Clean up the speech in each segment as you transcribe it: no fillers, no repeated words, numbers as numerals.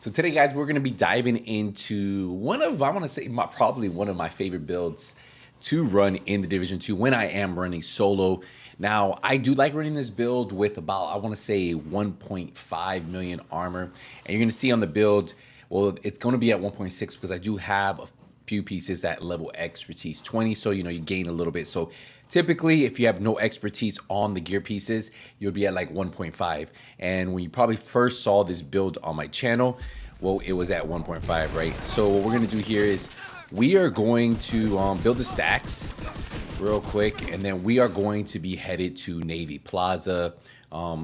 So today, guys, we're going to be diving into one of, I want to say, probably one of my favorite builds to run in the Division 2 when I am running solo. Now, I do like running this build with about, I want to say, 1.5 million armor. And you're going to see on the build, well, it's going to be at 1.6 because I do have a few pieces that level expertise 20, so you gain a little bit. So typically, if you have no expertise on the gear pieces, you'll be at like 1.5. And when you probably first saw this build on my channel, well, it was at 1.5, right? So what we're gonna do here is we are going to build the stacks real quick, and then we are going to be headed to Navy Plaza.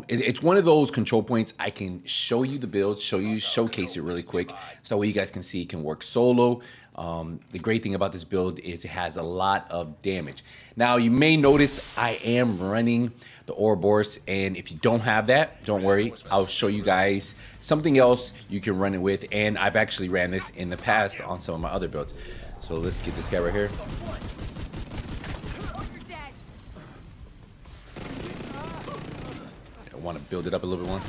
It's one of those control points. I can show you the build, showcase it really quick, so that way you guys can see it can work solo. The great thing about this build is it has a lot of damage. Now, you may notice I am running the Ouroboros, and if you don't have that, don't worry. I'll show you guys something else you can run it with, and I've actually ran this in the past on some of my other builds. So let's get this guy right here. I want to build it up a little bit more.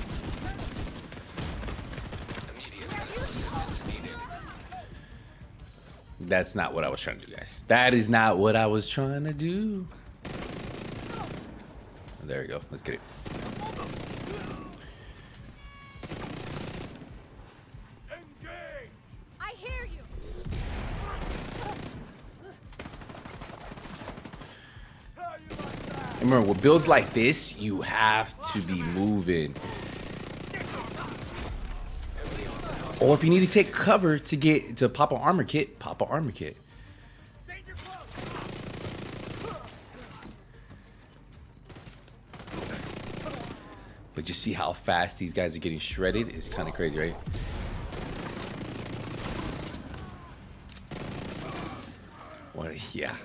That's not what I was trying to do, guys. That is not what I was trying to do. There we go. Let's get it. I hear you. And remember, with builds like this, you have to be moving. Or if you need to take cover to pop an armor kit, pop an armor kit. But you see how fast these guys are getting shredded? It's kind of crazy, right? What? Yeah.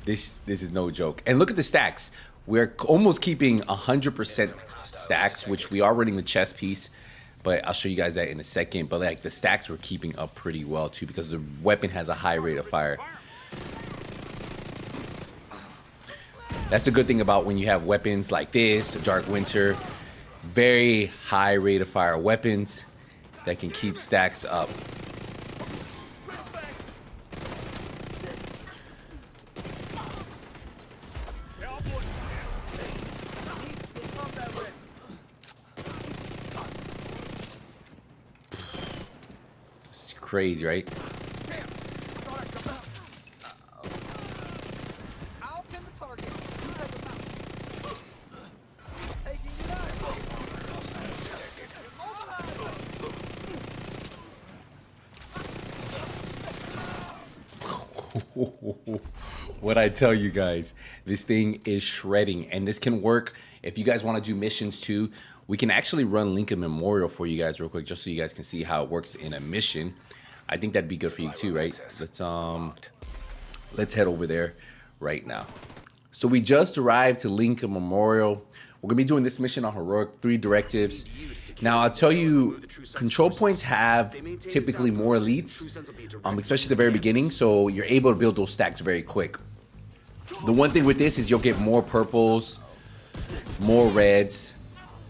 This is no joke. And look at the stacks. We're almost keeping 100% stacks, which we are running the chest piece. But I'll show you guys that in a second. But like the stacks were keeping up pretty well too, because the weapon has a high rate of fire. That's the good thing about when you have weapons like this, Dark Winter. Very high rate of fire weapons that can keep stacks up. It's crazy, right? What I tell you guys, this thing is shredding, and this can work if you guys want to do missions too. We can actually run Lincoln Memorial for you guys real quick, just so you guys can see how it works in a mission. I think that'd be good for you too, right? Let's head over there right now. So we just arrived to Lincoln Memorial. We're gonna be doing this mission on Heroic 3 directives. Now, I'll tell you, control points have typically more elites, especially at the very beginning, so you're able to build those stacks very quick. The one thing with this is you'll get more purples, more reds,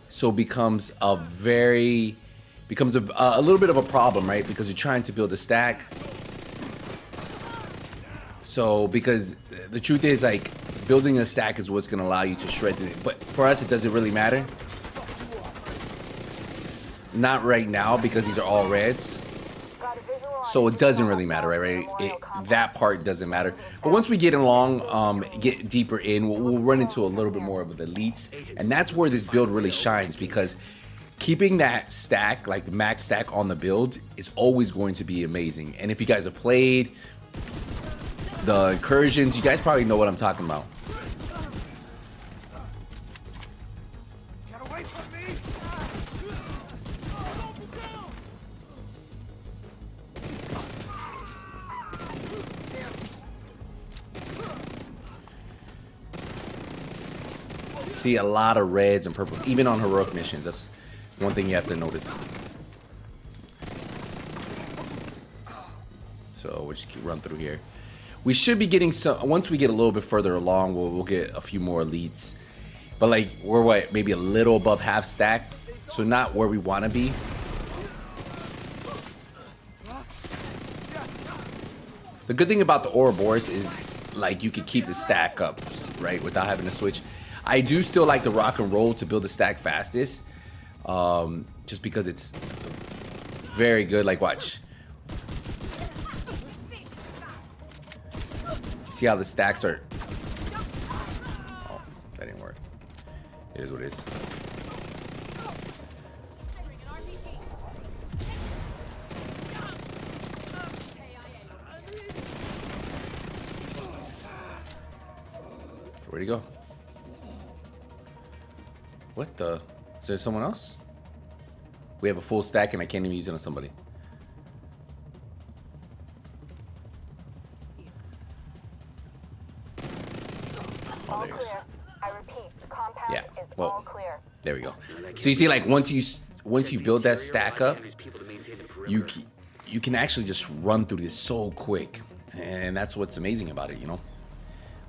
so it becomes a little bit of a problem, right? Because you're trying to build a stack. So, because the truth is, like, building a stack is what's going to allow you to shred it. But for us, it doesn't really matter. Not right now, because these are all reds. So it doesn't really matter, right? That part doesn't matter. But once we get along, get deeper in, we'll run into a little bit more of the elites. And that's where this build really shines, because keeping that stack, like the max stack on the build, is always going to be amazing. And if you guys have played the incursions, you guys probably know what I'm talking about. See a lot of reds and purples, even on heroic missions. That's one thing you have to notice. So we'll just keep run through here. We should be getting some, once we get a little bit further along, we'll get a few more elites. But like, we're what, maybe a little above half stack, so not where we want to be. The good thing about the Ouroboros is like you can keep the stack up, right, without having to switch. I do still like the rock and roll to build the stack fastest, just because it's very good. Like, watch. See how the stacks are. Oh, that didn't work. It is what it is. Where'd he go? What the? Is there someone else? We have a full stack and I can't even use it on somebody. Oh, there he is. I repeat, the compound is all clear. There we go. So you see, like once you build that stack up, you can actually just run through this so quick, and that's what's amazing about it, you know.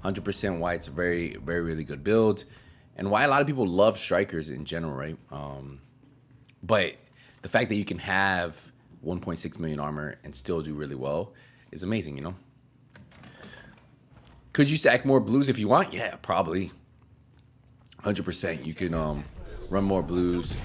100% why it's a very, very, really good build, and why a lot of people love strikers in general, right? But the fact that you can have 1.6 million armor and still do really well is amazing, you know. Could you stack more blues if you want? Yeah, probably. 100%. You can run more blues.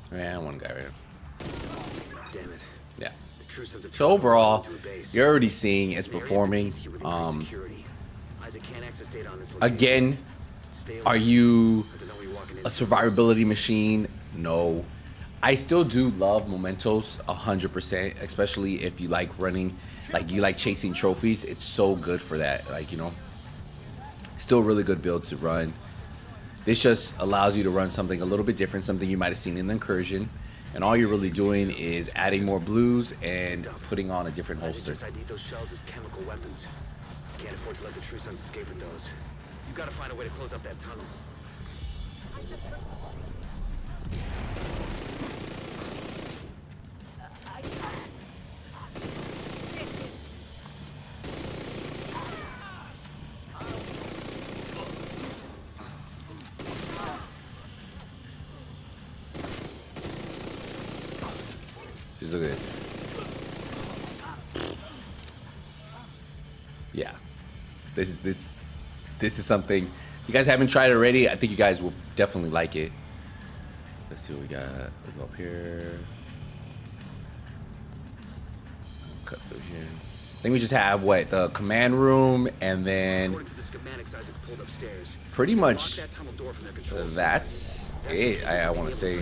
Yeah, one guy right here. Damn it. Yeah. So overall, you're already seeing it's performing. Again, are you a survivability machine? No. I still do love mementos 100%, especially if you like running, like you like chasing trophies. It's so good for that. Like, you know, still a really good build to run. This just allows you to run something a little bit different, something you might have seen in the incursion, and all you're really doing is adding more blues and putting on a different holster. I need those shells as chemical weapons. Can't afford to let the True Sons escape with those. You gotta find a way to close up that tunnel. Just look at this. Yeah, this is something you guys haven't tried already. I think you guys will definitely like it. Let's see what we got. We'll go up here. Cut through here. I think we just have what, the command room, and then pretty much that's it. I want to say.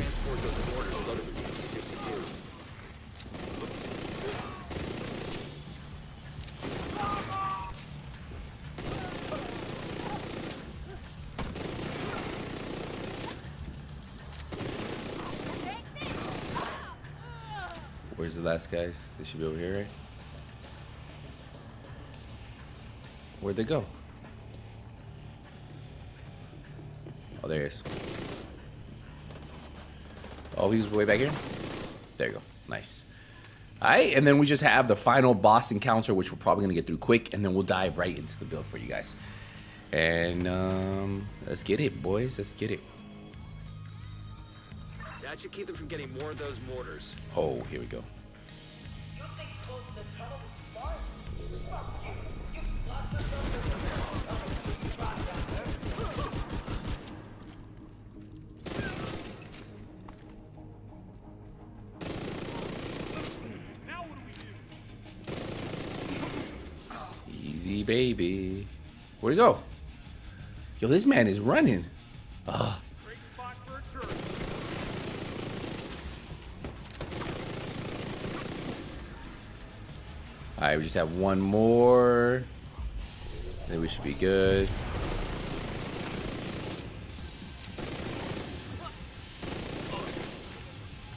Where's the last guys? They should be over here, right? Where'd they go? Oh, there he is. Oh, he was way back here? There you go. Nice. Alright, and then we just have the final boss encounter, which we're probably going to get through quick, and then we'll dive right into the build for you guys. And let's get it, boys. Let's get it. That should keep them from getting more of those mortars. Oh, here we go. Easy, baby. Where'd he go? Yo, this man is running. Ugh. Alright, we just have one more. Then we should be good.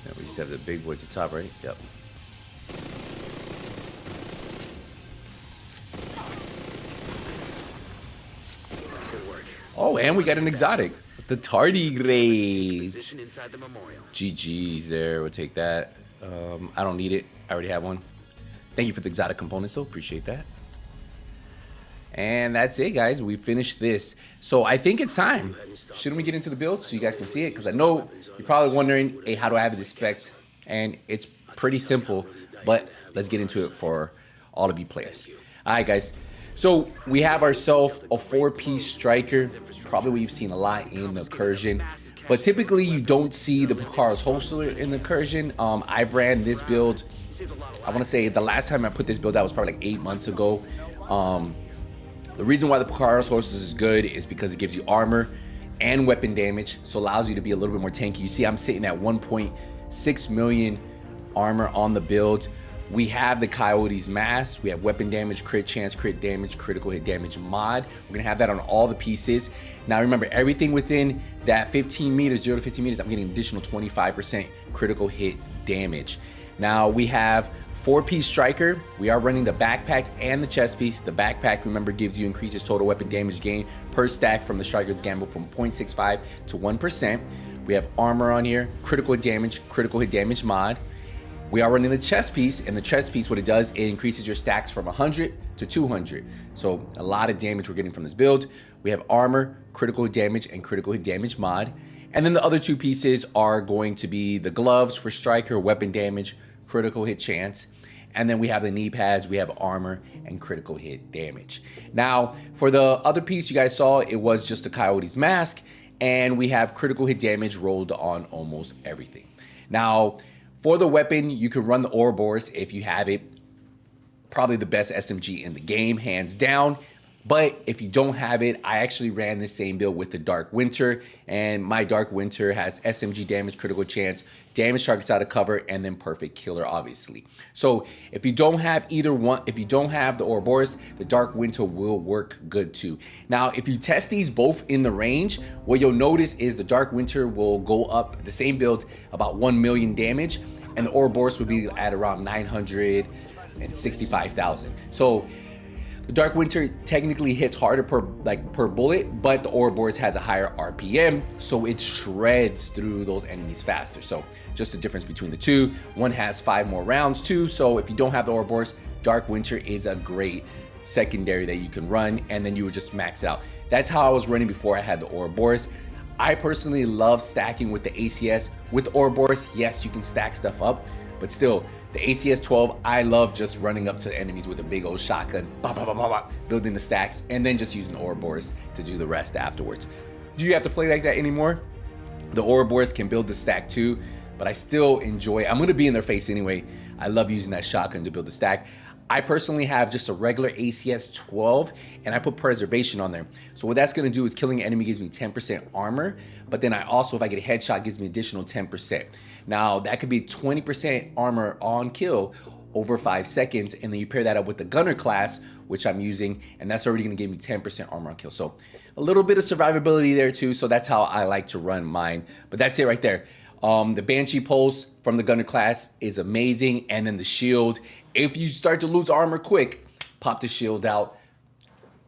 Then we just have the big boy at the top, right? Yep. And we got an exotic. The tardigrade. Position inside the memorial. GG's there. We'll take that. I don't need it. I already have one. Thank you for the exotic components, so appreciate that. And that's it, guys. We finished this. So I think it's time. Shouldn't we get into the build so you guys can see it? Because I know you're probably wondering, hey, how do I have it spec'd? And it's pretty simple, but let's get into it for all of you players. All right, guys. So we have ourselves a 4-piece striker. Probably what you've seen a lot in the Incursion. But typically you don't see the Pucar's Holster in the Incursion. I've ran this build, I want to say the last time I put this build out was probably like 8 months ago. The reason why the Pucar's Holster is good is because it gives you armor and weapon damage, so allows you to be a little bit more tanky. You see I'm sitting at 1.6 million armor on the build. We have the Coyote's Mask, we have weapon damage, crit chance, crit damage, critical hit damage mod. We're gonna have that on all the pieces. Now remember, everything within that 15 meters, 0 to 15 meters, I'm getting an additional 25% critical hit damage. Now we have 4-piece striker. We are running the backpack and the chest piece. The backpack, remember, gives you increases total weapon damage gain per stack from the striker's gamble from 0.65 to 1%. We have armor on here, critical damage, critical hit damage mod. We are running the chest piece, and the chest piece, what it does, it increases your stacks from 100 to 200. So a lot of damage we're getting from this build. We have armor, critical damage, and critical hit damage mod. And then the other 2 pieces are going to be the gloves for striker, weapon damage, critical hit chance. And then we have the knee pads, we have armor and critical hit damage. Now, for the other piece you guys saw, it was just the Coyote's Mask, and we have critical hit damage rolled on almost everything. Now, for the weapon, you can run the Ouroboros if you have it. Probably the best SMG in the game, hands down. But if you don't have it, I actually ran the same build with the Dark Winter, and my Dark Winter has SMG damage, critical chance, damage targets out of cover, and then perfect killer, obviously. So if you don't have either one, if you don't have the Ouroboros, the Dark Winter will work good too. Now, if you test these both in the range, what you'll notice is the Dark Winter will go up, the same build, about 1 million damage, and the Ouroboros will be at around 965,000. So the Dark Winter technically hits harder per bullet, but the Ouroboros has a higher RPM, so it shreds through those enemies faster. So just the difference between the two. One has 5 more rounds too, so if you don't have the Ouroboros, Dark Winter is a great secondary that you can run, and then you would just max it out. That's how I was running before I had the Ouroboros. I personally love stacking with the ACS. With Ouroboros, yes, you can stack stuff up, but still, the ACS 12, I love just running up to enemies with a big old shotgun, building the stacks, and then just using the Ouroboros to do the rest afterwards. Do you have to play like that anymore? The Ouroboros can build the stack too, but I still enjoy it. I'm gonna be in their face anyway. I love using that shotgun to build the stack. I personally have just a regular ACS 12, and I put preservation on there. So what that's gonna do is killing an enemy gives me 10% armor, but then I also, if I get a headshot, gives me additional 10%. Now that could be 20% armor on kill over 5 seconds, and then you pair that up with the gunner class, which I'm using, and that's already gonna give me 10% armor on kill. So a little bit of survivability there too, so that's how I like to run mine. But that's it right there. The Banshee pulse from the gunner class is amazing, and then the shield. If you start to lose armor quick, pop the shield out,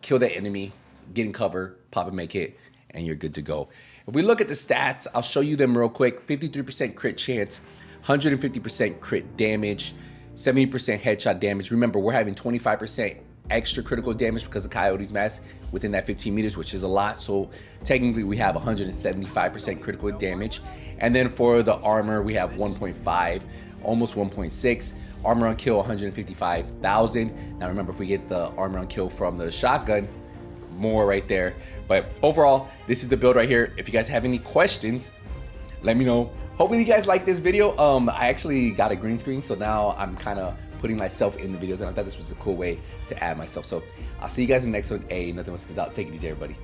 kill that enemy, get in cover, pop a make hit, and you're good to go. If we look at the stats, I'll show you them real quick. 53% crit chance, 150% crit damage, 70% headshot damage. Remember, we're having 25% extra critical damage because of Coyote's Mask within that 15 meters, which is a lot. So technically we have 175% critical damage. And then for the armor, we have 1.5, almost 1.6. Armor on kill, 155,000. Now remember, if we get the armor on kill from the shotgun, more right there. But overall, this is the build right here. If you guys have any questions, let me know. Hopefully you guys like this video. I actually got a green screen, so now I'm kind of putting myself in the videos, and I thought this was a cool way to add myself. So I'll see you guys in the next one. Hey, nothing else goes out. Take it easy, everybody.